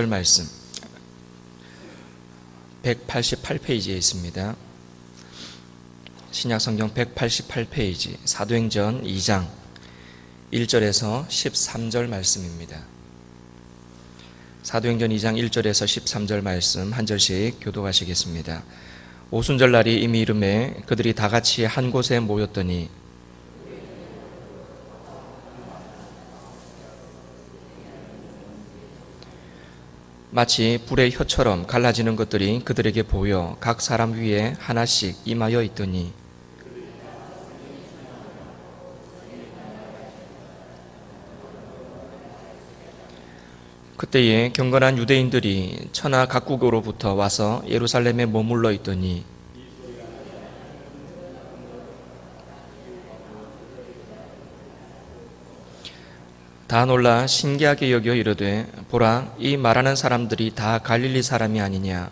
말씀 188페이지에 있습니다. 신약성경 188페이지 사도행전 2장 1절에서 13절 말씀입니다. 사도행전 2장 1절에서 13절 말씀 한 절씩 교독하시겠습니다. 오순절 날이 이미 이르매 그들이 다 같이 한 곳에 모였더니 마치 불의 혀처럼 갈라지는 것들이 그들에게 보여 각 사람 위에 하나씩 임하여 있더니 그때에 경건한 유대인들이 천하 각국으로부터 와서 예루살렘에 머물러 있더니 다 놀라 신기하게 여겨 이르되 보라 이 말하는 사람들이 다 갈릴리 사람이 아니냐.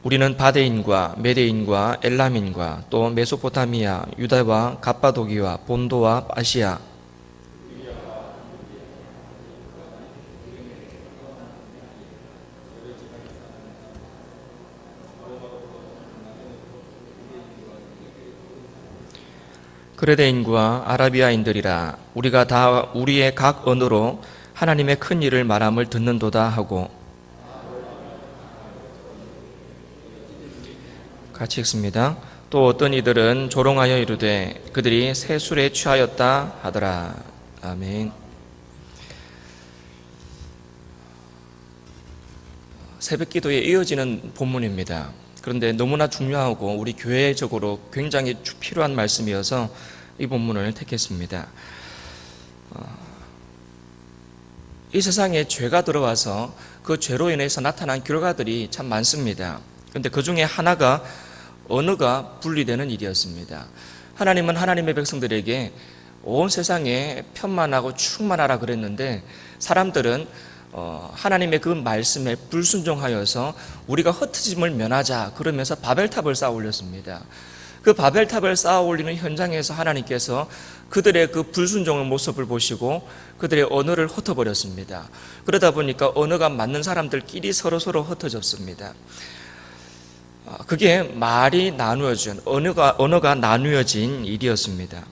우리는 바데인과 메데인과 엘람인과 또 메소포타미아 유다와 갑바도기와 본도와 아시아 그레데인과 아라비아인들이라 우리가 다 우리의 각 언어로 하나님의 큰 일을 말함을 듣는도다 하고 같이 읽습니다. 또 어떤 이들은 조롱하여 이르되 그들이 새 술에 취하였다 하더라. 아멘. 새벽 기도에 이어지는 본문입니다. 그런데 너무나 중요하고 우리 교회적으로 굉장히 필요한 말씀이어서 이 본문을 택했습니다. 이 세상에 죄가 들어와서 그 죄로 인해서 나타난 결과들이 참 많습니다. 그런데 그 중에 하나가 언어가 분리되는 일이었습니다. 하나님은 하나님의 백성들에게 온 세상에 편만하고 충만하라 그랬는데 사람들은 하나님의 그 말씀에 불순종하여서 우리가 흩어짐을 면하자 그러면서 바벨탑을 쌓아 올렸습니다. 그 바벨탑을 쌓아 올리는 현장에서 하나님께서 그들의 그 불순종의 모습을 보시고 그들의 언어를 흩어버렸습니다. 그러다 보니까 언어가 맞는 사람들끼리 서로 흩어졌습니다. 그게 말이 나누어진 언어가 나누어진 일이었습니다.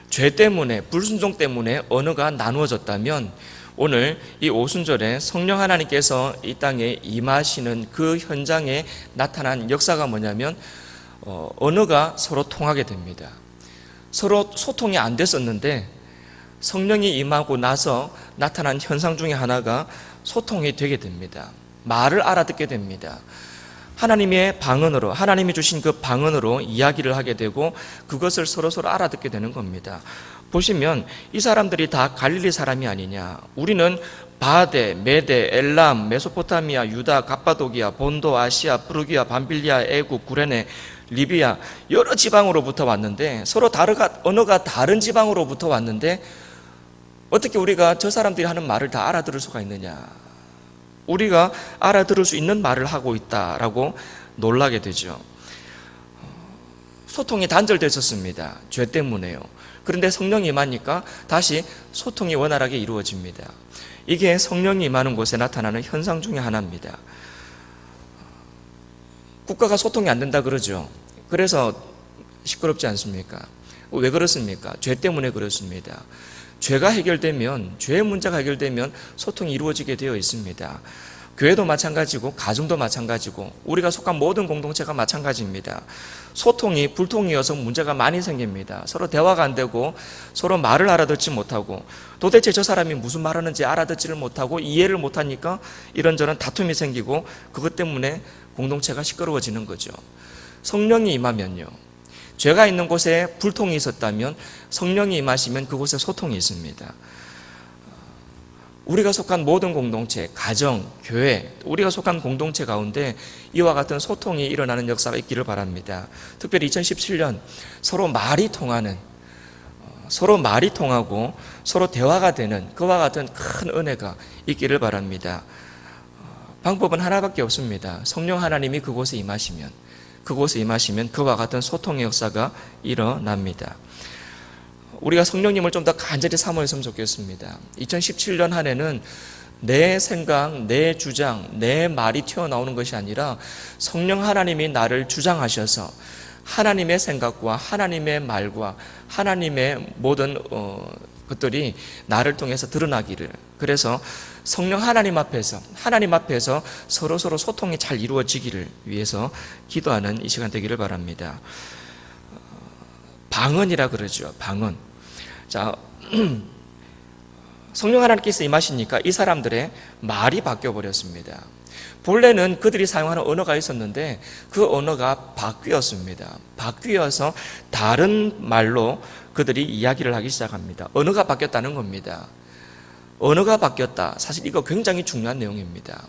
죄 때문에 불순종 때문에 언어가 나누어졌다면 오늘 이 오순절에 성령 하나님께서 이 땅에 임하시는 그 현장에 나타난 역사가 뭐냐면 언어가 서로 통하게 됩니다. 서로 소통이 안 됐었는데 성령이 임하고 나서 나타난 현상 중에 하나가 소통이 되게 됩니다. 말을 알아듣게 됩니다. 하나님의 방언으로 하나님이 주신 그 방언으로 이야기를 하게 되고 그것을 서로 알아듣게 되는 겁니다. 보시면 이 사람들이 다 갈릴리 사람이 아니냐. 우리는 바데, 메데, 엘람, 메소포타미아, 유다, 갑바도기아, 본도, 아시아, 프루기아, 밤빌리아, 애국, 구레네, 리비아 여러 지방으로부터 왔는데 서로 언어가 다른 지방으로부터 왔는데 어떻게 우리가 저 사람들이 하는 말을 다 알아들을 수가 있느냐. 우리가 알아들을 수 있는 말을 하고 있다라고 놀라게 되죠. 소통이 단절됐었습니다. 죄 때문에요. 그런데 성령이 임하니까 다시 소통이 원활하게 이루어집니다. 이게 성령이 임하는 곳에 나타나는 현상 중에 하나입니다. 국가가 소통이 안 된다 그러죠. 그래서 시끄럽지 않습니까? 왜 그렇습니까? 죄 때문에 그렇습니다. 죄가 해결되면, 죄의 문제가 해결되면 소통이 이루어지게 되어 있습니다. 교회도 마찬가지고 가정도 마찬가지고 우리가 속한 모든 공동체가 마찬가지입니다. 소통이 불통이어서 문제가 많이 생깁니다. 서로 대화가 안 되고 서로 말을 알아듣지 못하고 도대체 저 사람이 무슨 말하는지 알아듣지를 못하고 이해를 못하니까 이런저런 다툼이 생기고 그것 때문에 공동체가 시끄러워지는 거죠. 성령이 임하면요. 죄가 있는 곳에 불통이 있었다면 성령이 임하시면 그곳에 소통이 있습니다. 우리가 속한 모든 공동체, 가정, 교회, 우리가 속한 공동체 가운데 이와 같은 소통이 일어나는 역사가 있기를 바랍니다. 특별히 2017년 서로 말이 통하고 서로 대화가 되는 그와 같은 큰 은혜가 있기를 바랍니다. 방법은 하나밖에 없습니다. 성령 하나님이 그곳에 임하시면 그와 같은 소통의 역사가 일어납니다. 우리가 성령님을 좀 더 간절히 사모했으면 좋겠습니다. 2017년 한 해는 내 생각, 내 주장, 내 말이 튀어나오는 것이 아니라 성령 하나님이 나를 주장하셔서 하나님의 생각과 하나님의 말과 하나님의 모든 것들이 나를 통해서 드러나기를, 그래서 성령 하나님 앞에서 서로 소통이 잘 이루어지기를 위해서 기도하는 이 시간 되기를 바랍니다. 방언이라 그러죠. 방언. 자, 성령 하나님께서 임하시니까 이 사람들의 말이 바뀌어 버렸습니다. 본래는 그들이 사용하는 언어가 있었는데 그 언어가 바뀌었습니다. 바뀌어서 다른 말로 그들이 이야기를 하기 시작합니다. 언어가 바뀌었다는 겁니다. 언어가 바뀌었다. 사실 이거 굉장히 중요한 내용입니다.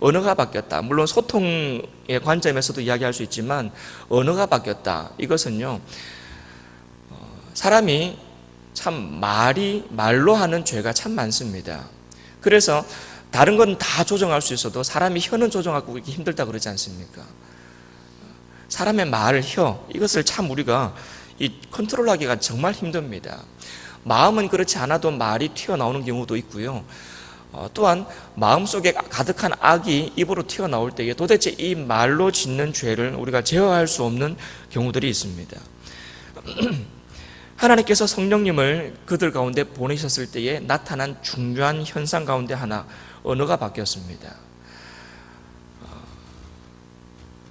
언어가 바뀌었다. 물론 소통의 관점에서도 이야기할 수 있지만 언어가 바뀌었다. 이것은요, 사람이 참 말로 하는 죄가 참 많습니다. 그래서 다른 건 다 조정할 수 있어도 사람이 혀는 조정하고 있기 힘들다 그러지 않습니까? 사람의 말, 혀, 이것을 참 우리가 컨트롤하기가 정말 힘듭니다. 마음은 그렇지 않아도 말이 튀어나오는 경우도 있고요. 또한 마음속에 가득한 악이 입으로 튀어나올 때에 도대체 이 말로 짓는 죄를 우리가 제어할 수 없는 경우들이 있습니다. 하나님께서 성령님을 그들 가운데 보내셨을 때에 나타난 중요한 현상 가운데 하나, 언어가 바뀌었습니다.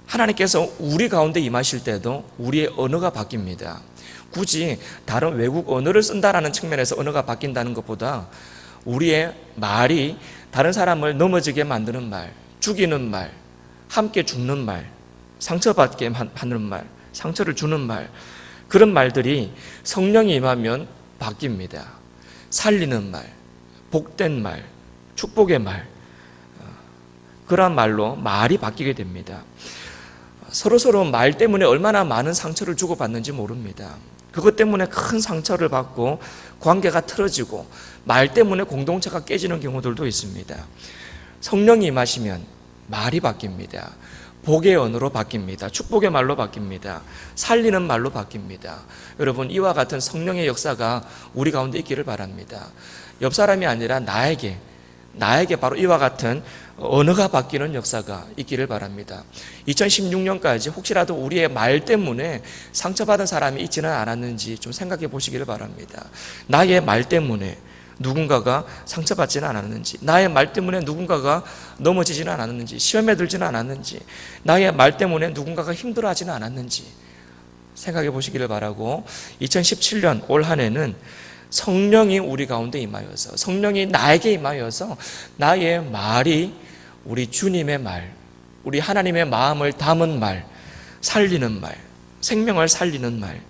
하나님께서 우리 가운데 임하실 때도 우리의 언어가 바뀝니다. 굳이 다른 외국 언어를 쓴다라는 측면에서 언어가 바뀐다는 것보다 우리의 말이 다른 사람을 넘어지게 만드는 말, 죽이는 말, 함께 죽는 말, 상처받게 하는 말, 상처를 주는 말, 그런 말들이 성령이 임하면 바뀝니다. 살리는 말, 복된 말, 축복의 말, 그러한 말로 말이 바뀌게 됩니다. 서로 말 때문에 얼마나 많은 상처를 주고받는지 모릅니다. 그것 때문에 큰 상처를 받고 관계가 틀어지고 말 때문에 공동체가 깨지는 경우들도 있습니다. 성령이 임하시면 말이 바뀝니다. 복의 언어로 바뀝니다. 축복의 말로 바뀝니다. 살리는 말로 바뀝니다. 여러분, 이와 같은 성령의 역사가 우리 가운데 있기를 바랍니다. 옆 사람이 아니라 나에게 바로 이와 같은 언어가 바뀌는 역사가 있기를 바랍니다. 2016년까지 혹시라도 우리의 말 때문에 상처받은 사람이 있지는 않았는지 좀 생각해 보시기를 바랍니다. 나의 말 때문에 누군가가 상처받지는 않았는지, 나의 말 때문에 누군가가 넘어지지는 않았는지, 시험에 들지는 않았는지, 나의 말 때문에 누군가가 힘들어하지는 않았는지 생각해 보시기를 바라고, 2017년 올 한 해는 성령이 우리 가운데 임하여서, 성령이 나에게 임하여서 나의 말이 우리 주님의 말, 우리 하나님의 마음을 담은 말, 살리는 말, 생명을 살리는 말,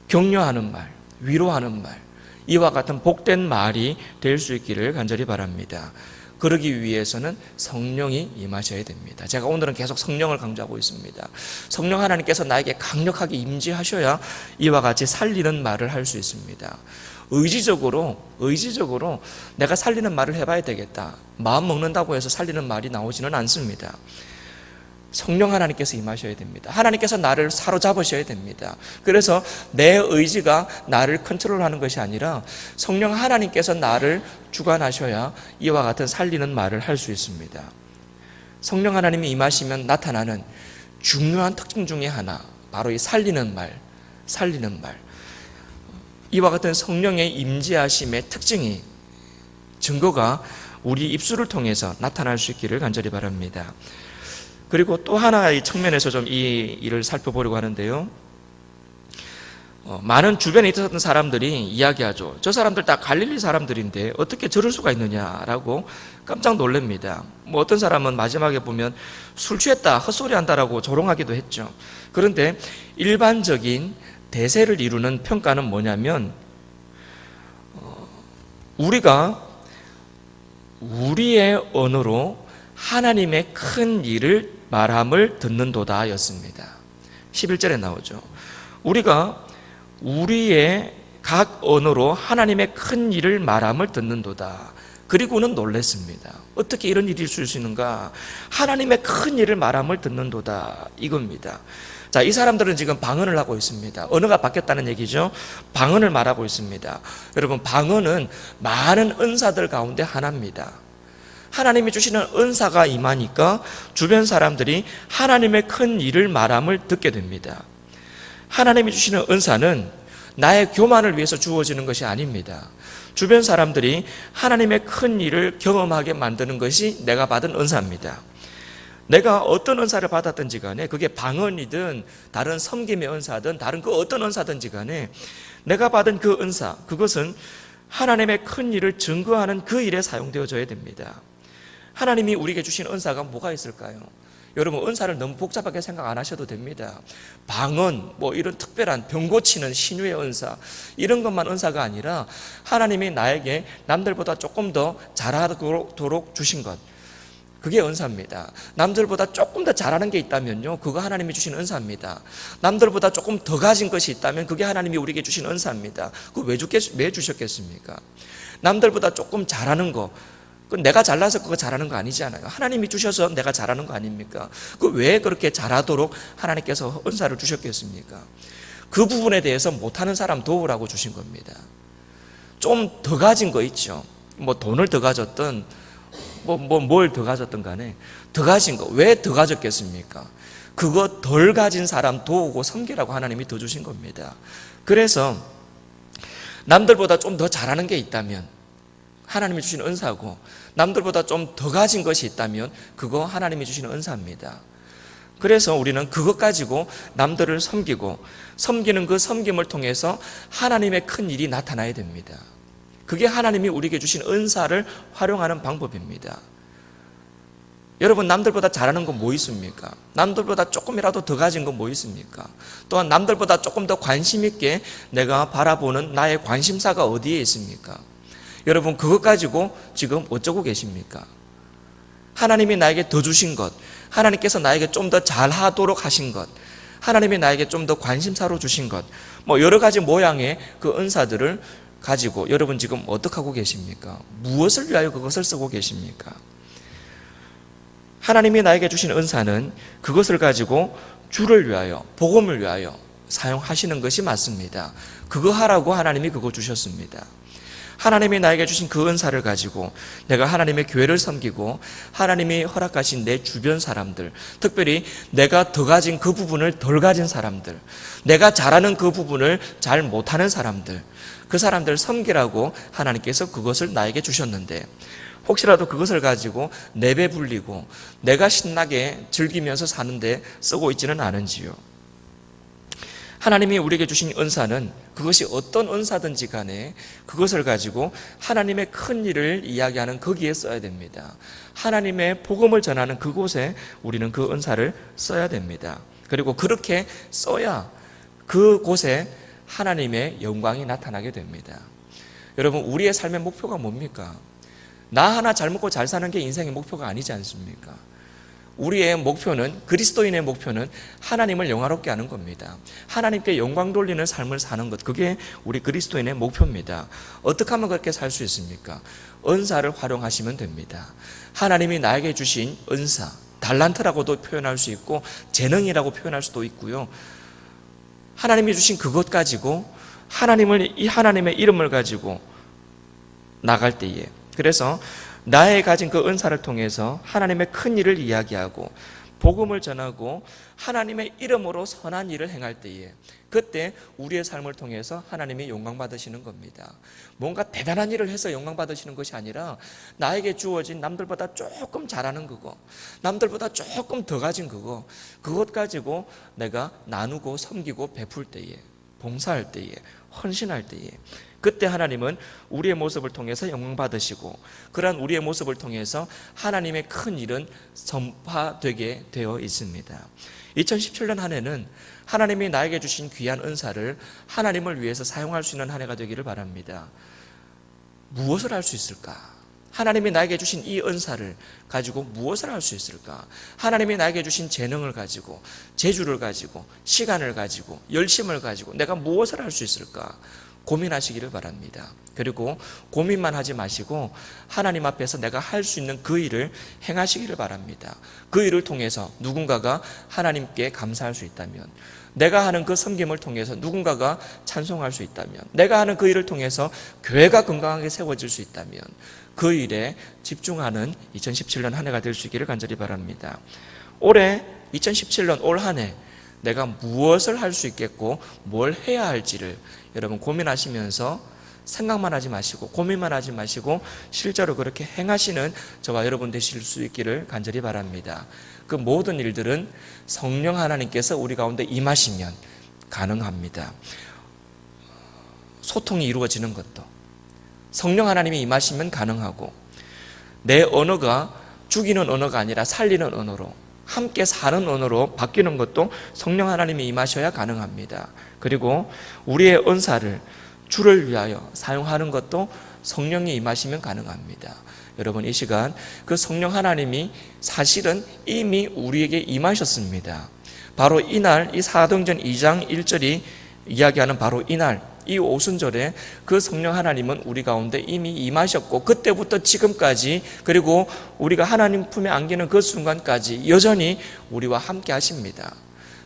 격려하는 말, 위로하는 말, 이와 같은 복된 말이 될 수 있기를 간절히 바랍니다. 그러기 위해서는 성령이 임하셔야 됩니다. 제가 오늘은 계속 성령을 강조하고 있습니다. 성령 하나님께서 나에게 강력하게 임재하셔야 이와 같이 살리는 말을 할 수 있습니다. 의지적으로 내가 살리는 말을 해봐야 되겠다, 마음 먹는다고 해서 살리는 말이 나오지는 않습니다. 성령 하나님께서 임하셔야 됩니다. 하나님께서 나를 사로잡으셔야 됩니다. 그래서 내 의지가 나를 컨트롤하는 것이 아니라 성령 하나님께서 나를 주관하셔야 이와 같은 살리는 말을 할 수 있습니다. 성령 하나님이 임하시면 나타나는 중요한 특징 중에 하나, 바로 이 살리는 말. 이와 같은 성령의 임재하심의 특징이, 증거가 우리 입술을 통해서 나타날 수 있기를 간절히 바랍니다. 그리고 또 하나의 측면에서 좀 이 일을 살펴보려고 하는데요. 많은 주변에 있었던 사람들이 이야기하죠. 저 사람들 다 갈릴리 사람들인데 어떻게 저럴 수가 있느냐라고 깜짝 놀랍니다. 어떤 사람은 마지막에 보면 술 취했다, 헛소리 한다라고 조롱하기도 했죠. 그런데 일반적인 대세를 이루는 평가는 뭐냐면, 우리가 우리의 언어로 하나님의 큰 일을 말함을 듣는도다 였습니다. 11절에 나오죠. 우리가 우리의 각 언어로 하나님의 큰 일을 말함을 듣는도다. 그리고는 놀랐습니다. 어떻게 이런 일이 있을 수 있는가? 하나님의 큰 일을 말함을 듣는도다, 이겁니다. 자, 이 사람들은 지금 방언을 하고 있습니다. 언어가 바뀌었다는 얘기죠. 방언을 말하고 있습니다. 여러분, 방언은 많은 은사들 가운데 하나입니다. 하나님이 주시는 은사가 임하니까 주변 사람들이 하나님의 큰 일을 말함을 듣게 됩니다. 하나님이 주시는 은사는 나의 교만을 위해서 주어지는 것이 아닙니다. 주변 사람들이 하나님의 큰 일을 경험하게 만드는 것이 내가 받은 은사입니다. 내가 어떤 은사를 받았든지 간에 그게 방언이든 다른 섬김의 은사든 다른 그 어떤 은사든지 간에 내가 받은 그 은사, 그것은 하나님의 큰 일을 증거하는 그 일에 사용되어져야 됩니다. 하나님이 우리에게 주신 은사가 뭐가 있을까요? 여러분, 은사를 너무 복잡하게 생각 안 하셔도 됩니다. 방언, 이런 특별한 병 고치는 신유의 은사, 이런 것만 은사가 아니라 하나님이 나에게 남들보다 조금 더 잘하도록 주신 것, 그게 은사입니다. 남들보다 조금 더 잘하는 게 있다면요, 그거 하나님이 주신 은사입니다. 남들보다 조금 더 가진 것이 있다면 그게 하나님이 우리에게 주신 은사입니다. 그거 왜 주셨겠습니까? 남들보다 조금 잘하는 거, 내가 잘나서 그거 잘하는 거 아니잖아요. 하나님이 주셔서 내가 잘하는 거 아닙니까? 그 왜 그렇게 잘하도록 하나님께서 은사를 주셨겠습니까? 그 부분에 대해서 못하는 사람 도우라고 주신 겁니다. 좀 더 가진 거 있죠. 돈을 더 가졌든 뭘 더 가졌든 간에 더 가진 거, 왜 더 가졌겠습니까? 그거 덜 가진 사람 도우고 섬기라고 하나님이 더 주신 겁니다. 그래서 남들보다 좀 더 잘하는 게 있다면 하나님이 주신 은사고, 남들보다 좀 더 가진 것이 있다면 그거 하나님이 주시는 은사입니다. 그래서 우리는 그것 가지고 남들을 섬기고, 섬기는 그 섬김을 통해서 하나님의 큰 일이 나타나야 됩니다. 그게 하나님이 우리에게 주신 은사를 활용하는 방법입니다. 여러분, 남들보다 잘하는 건 뭐 있습니까? 남들보다 조금이라도 더 가진 건 뭐 있습니까? 또한 남들보다 조금 더 관심 있게 내가 바라보는 나의 관심사가 어디에 있습니까? 여러분, 그것 가지고 지금 어쩌고 계십니까? 하나님이 나에게 더 주신 것, 하나님께서 나에게 좀 더 잘하도록 하신 것, 하나님이 나에게 좀 더 관심사로 주신 것, 여러 가지 모양의 그 은사들을 가지고 여러분 지금 어떻게 하고 계십니까? 무엇을 위하여 그것을 쓰고 계십니까? 하나님이 나에게 주신 은사는 그것을 가지고 주를 위하여, 복음을 위하여 사용하시는 것이 맞습니다. 그거 하라고 하나님이 그거 주셨습니다. 하나님이 나에게 주신 그 은사를 가지고 내가 하나님의 교회를 섬기고 하나님이 허락하신 내 주변 사람들, 특별히 내가 더 가진 그 부분을 덜 가진 사람들, 내가 잘하는 그 부분을 잘 못하는 사람들, 그 사람들을 섬기라고 하나님께서 그것을 나에게 주셨는데, 혹시라도 그것을 가지고 내배불리고 내가 신나게 즐기면서 사는데 쓰고 있지는 않은지요. 하나님이 우리에게 주신 은사는 그것이 어떤 은사든지 간에 그것을 가지고 하나님의 큰 일을 이야기하는 거기에 써야 됩니다. 하나님의 복음을 전하는 그곳에 우리는 그 은사를 써야 됩니다. 그리고 그렇게 써야 그곳에 하나님의 영광이 나타나게 됩니다. 여러분, 우리의 삶의 목표가 뭡니까? 나 하나 잘 먹고 잘 사는 게 인생의 목표가 아니지 않습니까? 우리의 목표는, 그리스도인의 목표는 하나님을 영화롭게 하는 겁니다. 하나님께 영광 돌리는 삶을 사는 것, 그게 우리 그리스도인의 목표입니다. 어떻게 하면 그렇게 살 수 있습니까? 은사를 활용하시면 됩니다. 하나님이 나에게 주신 은사, 달란트라고도 표현할 수 있고 재능이라고 표현할 수도 있고요. 하나님이 주신 그것 가지고 이 하나님의 이름을 가지고 나갈 때에, 그래서 나의 가진 그 은사를 통해서 하나님의 큰 일을 이야기하고 복음을 전하고 하나님의 이름으로 선한 일을 행할 때에, 그때 우리의 삶을 통해서 하나님이 영광 받으시는 겁니다. 뭔가 대단한 일을 해서 영광 받으시는 것이 아니라 나에게 주어진 남들보다 조금 잘하는 그거, 남들보다 조금 더 가진 그것 가지고 내가 나누고 섬기고 베풀 때에, 봉사할 때에, 헌신할 때에, 그때 하나님은 우리의 모습을 통해서 영광 받으시고, 그러한 우리의 모습을 통해서 하나님의 큰 일은 전파되게 되어 있습니다. 2017년 한 해는 하나님이 나에게 주신 귀한 은사를 하나님을 위해서 사용할 수 있는 한 해가 되기를 바랍니다. 무엇을 할 수 있을까? 하나님이 나에게 주신 이 은사를 가지고 무엇을 할 수 있을까? 하나님이 나에게 주신 재능을 가지고, 재주를 가지고, 시간을 가지고, 열심을 가지고 내가 무엇을 할 수 있을까? 고민하시기를 바랍니다. 그리고 고민만 하지 마시고 하나님 앞에서 내가 할 수 있는 그 일을 행하시기를 바랍니다. 그 일을 통해서 누군가가 하나님께 감사할 수 있다면, 내가 하는 그 섬김을 통해서 누군가가 찬송할 수 있다면, 내가 하는 그 일을 통해서 교회가 건강하게 세워질 수 있다면 그 일에 집중하는 2017년 한 해가 될 수 있기를 간절히 바랍니다. 올해 2017년 올 한 해 내가 무엇을 할 수 있겠고 뭘 해야 할지를 여러분 고민하시면서 생각만 하지 마시고 고민만 하지 마시고 실제로 그렇게 행하시는 저와 여러분 되실 수 있기를 간절히 바랍니다. 그 모든 일들은 성령 하나님께서 우리 가운데 임하시면 가능합니다. 소통이 이루어지는 것도 성령 하나님이 임하시면 가능하고, 내 언어가 죽이는 언어가 아니라 살리는 언어로, 함께 사는 언어로 바뀌는 것도 성령 하나님이 임하셔야 가능합니다. 그리고 우리의 은사를 주를 위하여 사용하는 것도 성령이 임하시면 가능합니다. 여러분, 이 시간 그 성령 하나님이 사실은 이미 우리에게 임하셨습니다. 바로 이날, 이 사도행전 2장 1절이 이야기하는 바로 이날, 이 오순절에 그 성령 하나님은 우리 가운데 이미 임하셨고, 그때부터 지금까지, 그리고 우리가 하나님 품에 안기는 그 순간까지 여전히 우리와 함께 하십니다.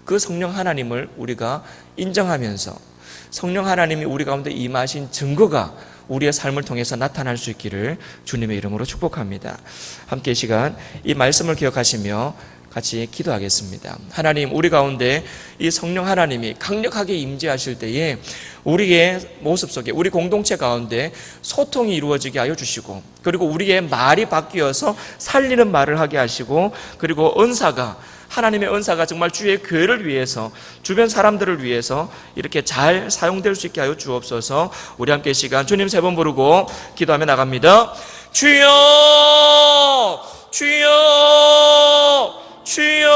그 성령 하나님을 우리가 인정하면서 성령 하나님이 우리 가운데 임하신 증거가 우리의 삶을 통해서 나타날 수 있기를 주님의 이름으로 축복합니다. 함께 이 시간 이 말씀을 기억하시며 같이 기도하겠습니다. 하나님, 우리 가운데 이 성령 하나님이 강력하게 임재하실 때에 우리의 모습 속에, 우리 공동체 가운데 소통이 이루어지게 하여 주시고, 그리고 우리의 말이 바뀌어서 살리는 말을 하게 하시고, 그리고 은사가, 하나님의 은사가 정말 주의 교회를 위해서, 주변 사람들을 위해서 이렇게 잘 사용될 수 있게 하여 주옵소서. 우리 함께 이 시간 주님 3번 부르고 기도하며 나갑니다. 주여, 주여, 주여.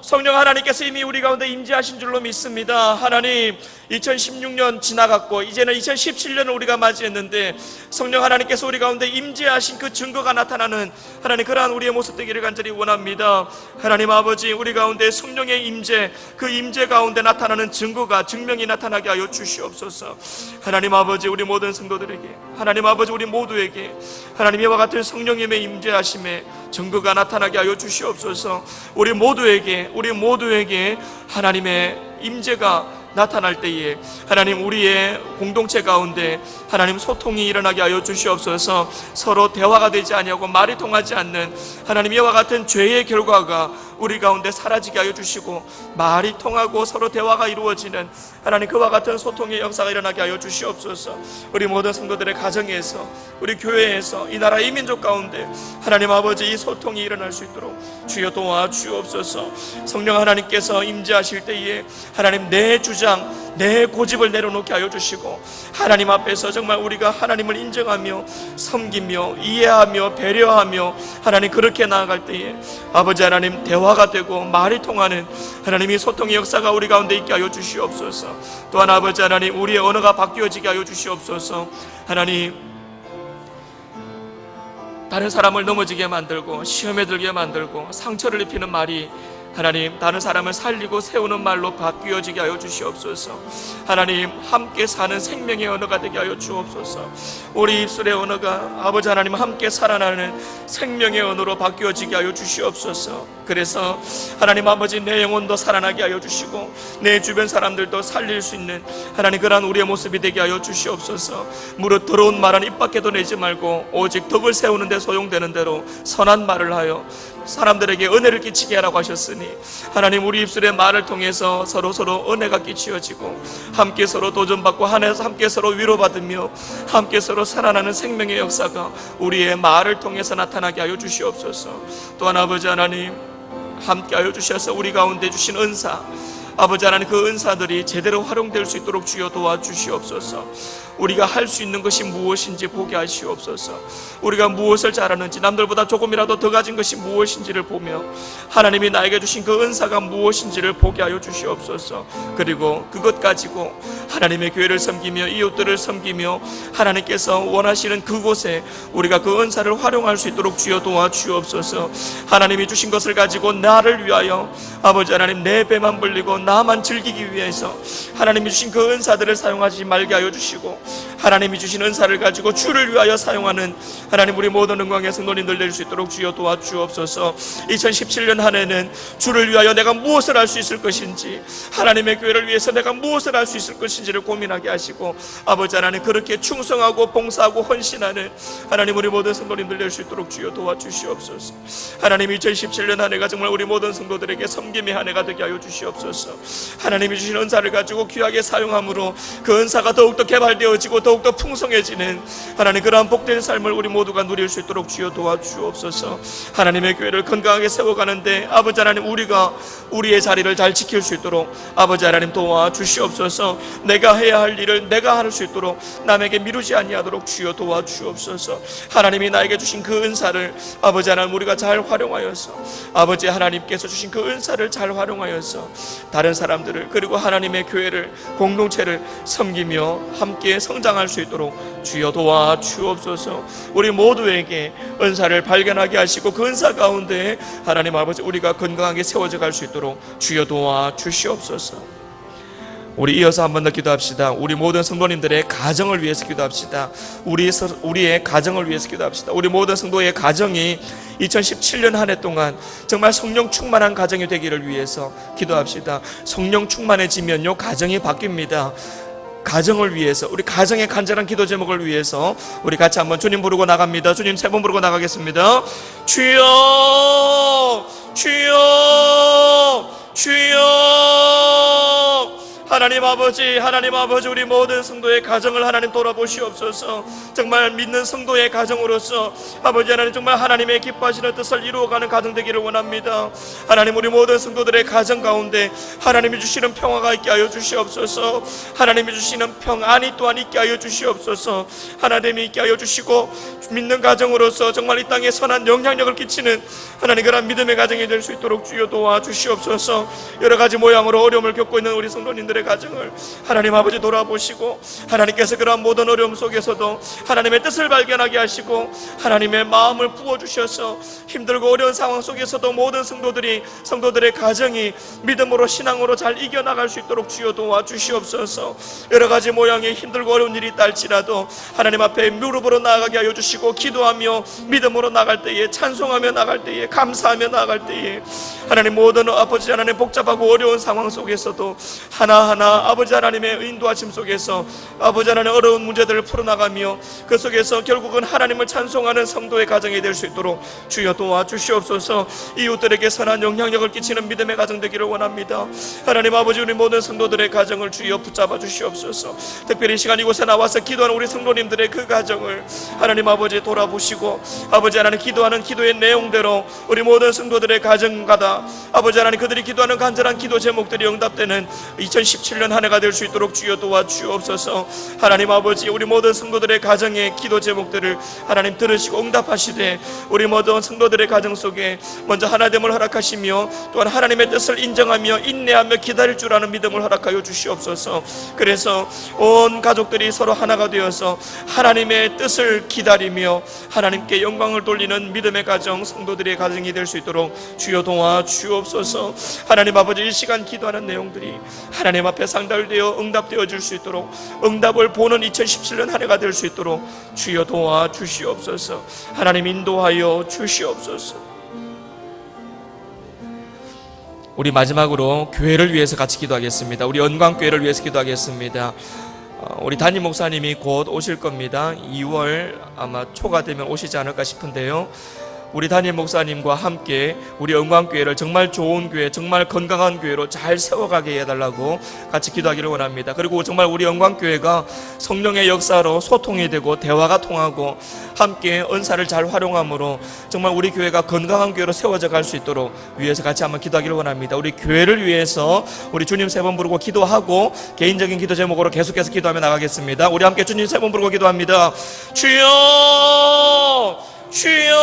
성령 하나님께서 이미 우리 가운데 임재하신 줄로 믿습니다. 하나님, 2016년 지나갔고 이제는 2017년을 우리가 맞이했는데 성령 하나님께서 우리 가운데 임재하신 그 증거가 나타나는 하나님, 그러한 우리의 모습 되기를 간절히 원합니다. 하나님 아버지, 우리 가운데 성령의 임재, 그 임재 가운데 나타나는 증거가, 증명이 나타나게 하여 주시옵소서. 하나님 아버지, 우리 모든 성도들에게, 하나님 아버지, 우리 모두에게 하나님 이와 같은 성령님의 임재하심에 증거가 나타나게 하여 주시옵소서. 우리 모두에게 하나님의 임재가 나타날 때에 하나님, 우리의 공동체 가운데 하나님 소통이 일어나게 하여 주시옵소서. 서로 대화가 되지 아니하고 말이 통하지 않는 하나님 이와 같은 죄의 결과가 우리 가운데 사라지게 하여 주시고, 말이 통하고 서로 대화가 이루어지는 하나님 그와 같은 소통의 역사가 일어나게 하여 주시옵소서. 우리 모든 성도들의 가정에서, 우리 교회에서, 이 나라 이 민족 가운데 하나님 아버지 이 소통이 일어날 수 있도록 주여 도와주옵소서. 성령 하나님께서 임재하실 때에 하나님 내 주장, 내 고집을 내려놓게 하여 주시고, 하나님 앞에서 정말 우리가 하나님을 인정하며 섬기며 이해하며 배려하며 하나님 그렇게 나아갈 때에 아버지 하나님 대화가 되고 말이 통하는 하나님이 소통의 역사가 우리 가운데 있게 하여 주시옵소서. 또한 아버지 하나님, 우리의 언어가 바뀌어지게 하여 주시옵소서. 하나님, 다른 사람을 넘어지게 만들고 시험에 들게 만들고 상처를 입히는 말이 하나님 다른 사람을 살리고 세우는 말로 바뀌어지게 하여 주시옵소서. 하나님, 함께 사는 생명의 언어가 되게 하여 주옵소서. 우리 입술의 언어가 아버지 하나님 함께 살아나는 생명의 언어로 바뀌어지게 하여 주시옵소서. 그래서 하나님 아버지, 내 영혼도 살아나게 하여 주시고 내 주변 사람들도 살릴 수 있는 하나님 그러한 우리의 모습이 되게 하여 주시옵소서. 무릇 더러운 말은 입 밖에도 내지 말고 오직 덕을 세우는 데 소용되는 대로 선한 말을 하여 사람들에게 은혜를 끼치게 하라고 하셨으니 하나님, 우리 입술의 말을 통해서 서로 은혜가 끼치어지고 함께 서로 도전받고 함께 서로 위로받으며 함께 서로 살아나는 생명의 역사가 우리의 말을 통해서 나타나게 하여 주시옵소서. 또한 아버지 하나님, 함께 하여 주셔서 우리 가운데 주신 은사, 아버지 하나님 그 은사들이 제대로 활용될 수 있도록 주여 도와주시옵소서. 우리가 할 수 있는 것이 무엇인지 보게 하시옵소서. 우리가 무엇을 잘하는지, 남들보다 조금이라도 더 가진 것이 무엇인지를 보며 하나님이 나에게 주신 그 은사가 무엇인지를 보게 하여 주시옵소서. 그리고 그것 가지고 하나님의 교회를 섬기며 이웃들을 섬기며 하나님께서 원하시는 그곳에 우리가 그 은사를 활용할 수 있도록 주여 도와주옵소서. 하나님이 주신 것을 가지고 나를 위하여 아버지 하나님 내 배만 불리고 나만 즐기기 위해서 하나님이 주신 그 은사들을 사용하지 말게 하여 주시고, 하나님이 주신 은사를 가지고 주를 위하여 사용하는 하나님 우리 모든 영광의 성도님들 될 수 있도록 주여 도와주옵소서. 2017년 한 해는 주를 위하여 내가 무엇을 할 수 있을 것인지, 하나님의 교회를 위해서 내가 무엇을 할 수 있을 것인지를 고민하게 하시고, 아버지 하나님 그렇게 충성하고 봉사하고 헌신하는 하나님 우리 모든 성도님들 될 수 있도록 주여 도와주시옵소서. 하나님 2017년 한 해가 정말 우리 모든 성도들에게 섬김의 한 해가 되게 하여 주시옵소서. 하나님이 주신 은사를 가지고 귀하게 사용함으로 그 은사가 더욱더 개발되어지고 더욱더 풍성해지는 하나님 그러한 복된 삶을 우리 모두가 누릴 수 있도록 주여 도와주옵소서. 하나님의 교회를 건강하게 세워가는데 아버지 하나님 우리가 우리의 자리를 잘 지킬 수 있도록 아버지 하나님 도와주시옵소서. 내가 해야 할 일을 내가 할 수 있도록 남에게 미루지 아니하도록 주여 도와주옵소서. 하나님이 나에게 주신 그 은사를 아버지 하나님 우리가 잘 활용하여서, 아버지 하나님께서 주신 그 은사를 잘 활용하여서 다른 사람들을, 그리고 하나님의 교회를, 공동체를 섬기며 함께 성장할 수 있도록 주여 도와주옵소서. 우리 모두에게 은사를 발견하게 하시고 그 은사 가운데 하나님 아버지 우리가 건강하게 세워져 갈 수 있도록 주여 도와주시옵소서. 우리 이어서 한 번 더 기도합시다. 우리 모든 성도님들의 가정을 위해서 기도합시다. 우리의 가정을 위해서 기도합시다. 우리 모든 성도의 가정이 2017년 한 해 동안 정말 성령 충만한 가정이 되기를 위해서 기도합시다. 성령 충만해지면요 가정이 바뀝니다. 가정을 위해서, 우리 가정의 간절한 기도 제목을 위해서 우리 같이 한번 주님 부르고 나갑니다. 주님 3번 부르고 나가겠습니다. 주여, 주여, 주여. 하나님 아버지 우리 모든 성도의 가정을 하나님 돌아보시옵소서. 정말 믿는 성도의 가정으로서 아버지 하나님 정말 하나님의 기뻐하시는 뜻을 이루어가는 가정 되기를 원합니다. 하나님 우리 모든 성도들의 가정 가운데 하나님이 주시는 평화가 있게 하여 주시옵소서. 하나님이 주시는 평안이 또한 있게 하여 주시옵소서. 하나님이 있게 하여 주시고 믿는 가정으로서 정말 이 땅에 선한 영향력을 끼치는 하나님 그런 믿음의 가정이 될 수 있도록 주여 도와주시옵소서. 여러 가지 모양으로 어려움을 겪고 있는 우리 성도님들의 가정을 하나님 아버지 돌아보시고, 하나님께서 그러한 모든 어려움 속에서도 하나님의 뜻을 발견하게 하시고 하나님의 마음을 부어주셔서 힘들고 어려운 상황 속에서도 모든 성도들의 가정이 믿음으로 신앙으로 잘 이겨나갈 수 있도록 주여 도와주시옵소서. 여러 가지 모양의 힘들고 어려운 일이 있다 할지라도 하나님 앞에 무릎으로 나아가게 하여 주시고, 기도하며 믿음으로 나갈 때에, 찬송하며 나갈 때에, 감사하며 나갈 때에 하나님 모든 아버지 하나님 복잡하고 어려운 상황 속에서도 하나하나 아버지 하나님의 인도하심 속에서 아버지 하나님 어려운 문제들을 풀어나가며 그 속에서 결국은 하나님을 찬송하는 성도의 가정이 될 수 있도록 주여 도와주시옵소서. 이웃들에게 선한 영향력을 끼치는 믿음의 가정 되기를 원합니다. 하나님 아버지 우리 모든 성도들의 가정을 주여 붙잡아 주시옵소서. 특별히 이 시간 이곳에 나와서 기도하는 우리 성도님들의 그 가정을 하나님 아버지 돌아보시고, 아버지 하나님 기도하는 기도의 내용대로 우리 모든 성도들의 가정마다 아버지 하나님 그들이 기도하는 간절한 기도 제목들이 응답되는 2017년 한 해가 될 수 있도록 주여 도와주옵소서. 하나님 아버지 우리 모든 성도들의 가정의 기도 제목들을 하나님 들으시고 응답하시되 우리 모든 성도들의 가정 속에 먼저 하나됨을 허락하시며 또한 하나님의 뜻을 인정하며 인내하며 기다릴 줄 아는 믿음을 허락하여 주시옵소서. 그래서 온 가족들이 서로 하나가 되어서 하나님의 뜻을 기다리며 하나님께 영광을 돌리는 믿음의 가정, 성도들의 가정이 될 수 있도록 주여 도와주옵소서. 하나님 아버지 이 시간 기도하는 내용들이 하나님 앞에 상달되어 응답되어 줄 수 있도록, 응답을 보는 2017년 한 해가 될 수 있도록 주여 도와주시옵소서. 하나님 인도하여 주시옵소서. 우리 마지막으로 교회를 위해서 같이 기도하겠습니다. 우리 연광교회를 위해서 기도하겠습니다. 우리 담임 목사님이 곧 오실 겁니다. 2월 아마 초가 되면 오시지 않을까 싶은데요, 우리 담임 목사님과 함께 우리 영광교회를 정말 좋은 교회, 정말 건강한 교회로 잘 세워가게 해달라고 같이 기도하기를 원합니다. 그리고 정말 우리 영광교회가 성령의 역사로 소통이 되고 대화가 통하고 함께 은사를 잘 활용함으로 정말 우리 교회가 건강한 교회로 세워져 갈 수 있도록 위해서 같이 한번 기도하기를 원합니다. 우리 교회를 위해서 우리 주님 3번 부르고 기도하고 개인적인 기도 제목으로 계속해서 기도하며 나가겠습니다. 우리 함께 주님 3번 부르고 기도합니다. 주여, 주여,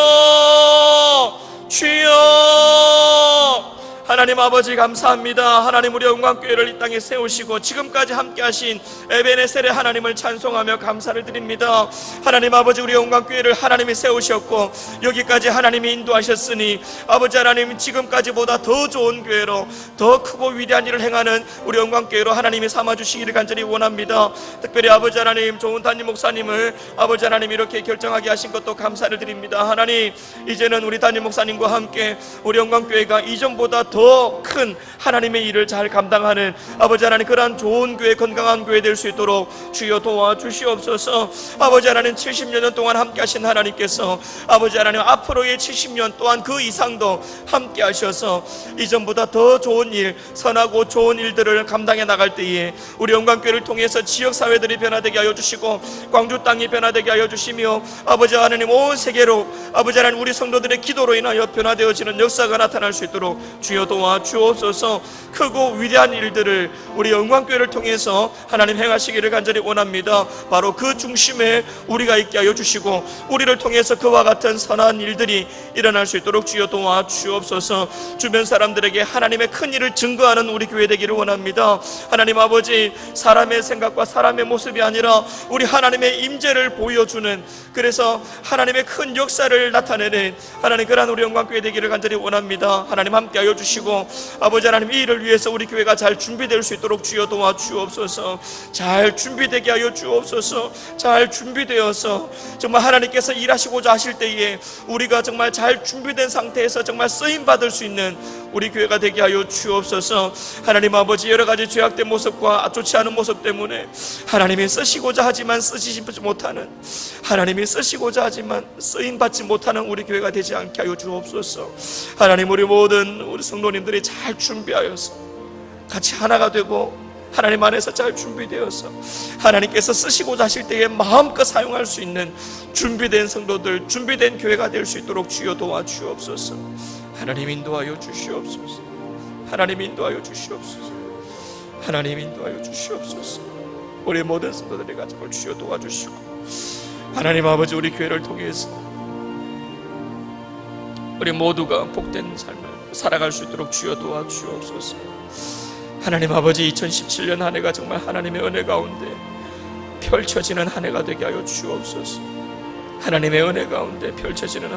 주여. 하나님 아버지 감사합니다. 하나님 우리 영광교회를 이 땅에 세우시고 지금까지 함께하신 에베네셀의 하나님을 찬송하며 감사를 드립니다. 하나님 아버지 우리 영광교회를 하나님이 세우셨고 여기까지 하나님이 인도하셨으니 아버지 하나님 지금까지보다 더 좋은 교회로 더 크고 위대한 일을 행하는 우리 영광교회로 하나님이 삼아주시기를 간절히 원합니다. 특별히 아버지 하나님 좋은 담임 목사님을 아버지 하나님 이렇게 결정하게 하신 것도 감사를 드립니다. 하나님 이제는 우리 담임 목사님과 함께 우리 영광교회가 이전보다 더 큰 하나님의 일을 잘 감당하는 아버지 하나님 그러한 좋은 교회 건강한 교회 될 수 있도록 주여 도와주시옵소서. 아버지 하나님 70년 동안 함께 하신 하나님께서 아버지 하나님 앞으로의 70년 또한 그 이상도 함께 하셔서 이전보다 더 좋은 일 선하고 좋은 일들을 감당해 나갈 때에 우리 영광교회를 통해서 지역사회들이 변화되게 하여 주시고 광주 땅이 변화되게 하여 주시며 아버지 하나님 온 세계로 아버지 하나님 우리 성도들의 기도로 인하여 변화되어지는 역사가 나타날 수 있도록 주여 도와주옵소서. 크고 위대한 일들을 우리 영광교회를 통해서 하나님 행하시기를 간절히 원합니다. 바로 그 중심에 우리가 있게 하여 주시고 우리를 통해서 그와 같은 선한 일들이 일어날 수 있도록 주여 도와주옵소서. 주변 사람들에게 하나님의 큰 일을 증거하는 우리 교회 되기를 원합니다. 하나님 아버지 사람의 생각과 사람의 모습이 아니라 우리 하나님의 임재를 보여주는 그래서 하나님의 큰 역사를 나타내는 하나님 그러한 우리 영광교회 되기를 간절히 원합니다. 하나님 함께 하여 주시고 아버지 하나님 이 일을 위해서 우리 교회가 잘 준비될 수 있도록 주여 도와주옵소서. 잘 준비되게 하여 주옵소서. 잘 준비되어서 정말 하나님께서 일하시고자 하실 때에 우리가 정말 잘 준비된 상태에서 정말 쓰임받을 수 있는 우리 교회가 되게 하여 주옵소서. 하나님 아버지 여러 가지 죄악된 모습과 좋지 않은 모습 때문에 하나님이 쓰시고자 하지만 쓰시지 못하는 하나님이 쓰시고자 하지만 쓰임받지 못하는 우리 교회가 되지 않게 하여 주옵소서. 하나님 우리 모든 우리 성도님들이 잘 준비하여서 같이 하나가 되고 하나님 안에서 잘 준비되어서 하나님께서 쓰시고자 하실 때에 마음껏 사용할 수 있는 준비된 성도들 준비된 교회가 될 수 있도록 주여 도와주옵소서. 하나님 인도하여 주시옵소서. 하나님 인도하여 주시옵소서. 하나님 인도하여 주시옵소서. 우리 모든 성도들의 가정을 주여 도와주시고 하나님 아버지 우리 교회를 통해서 우리 모두가 복된 삶을 살아갈 수 있도록 주여 도와주옵소서. 하나님 아버지 2017년 한 해가 정말 하나님의 은혜 가운데 펼쳐지는 한 해가 되게 하여 주옵소서. 하나님의 은혜 가운데 펼쳐지는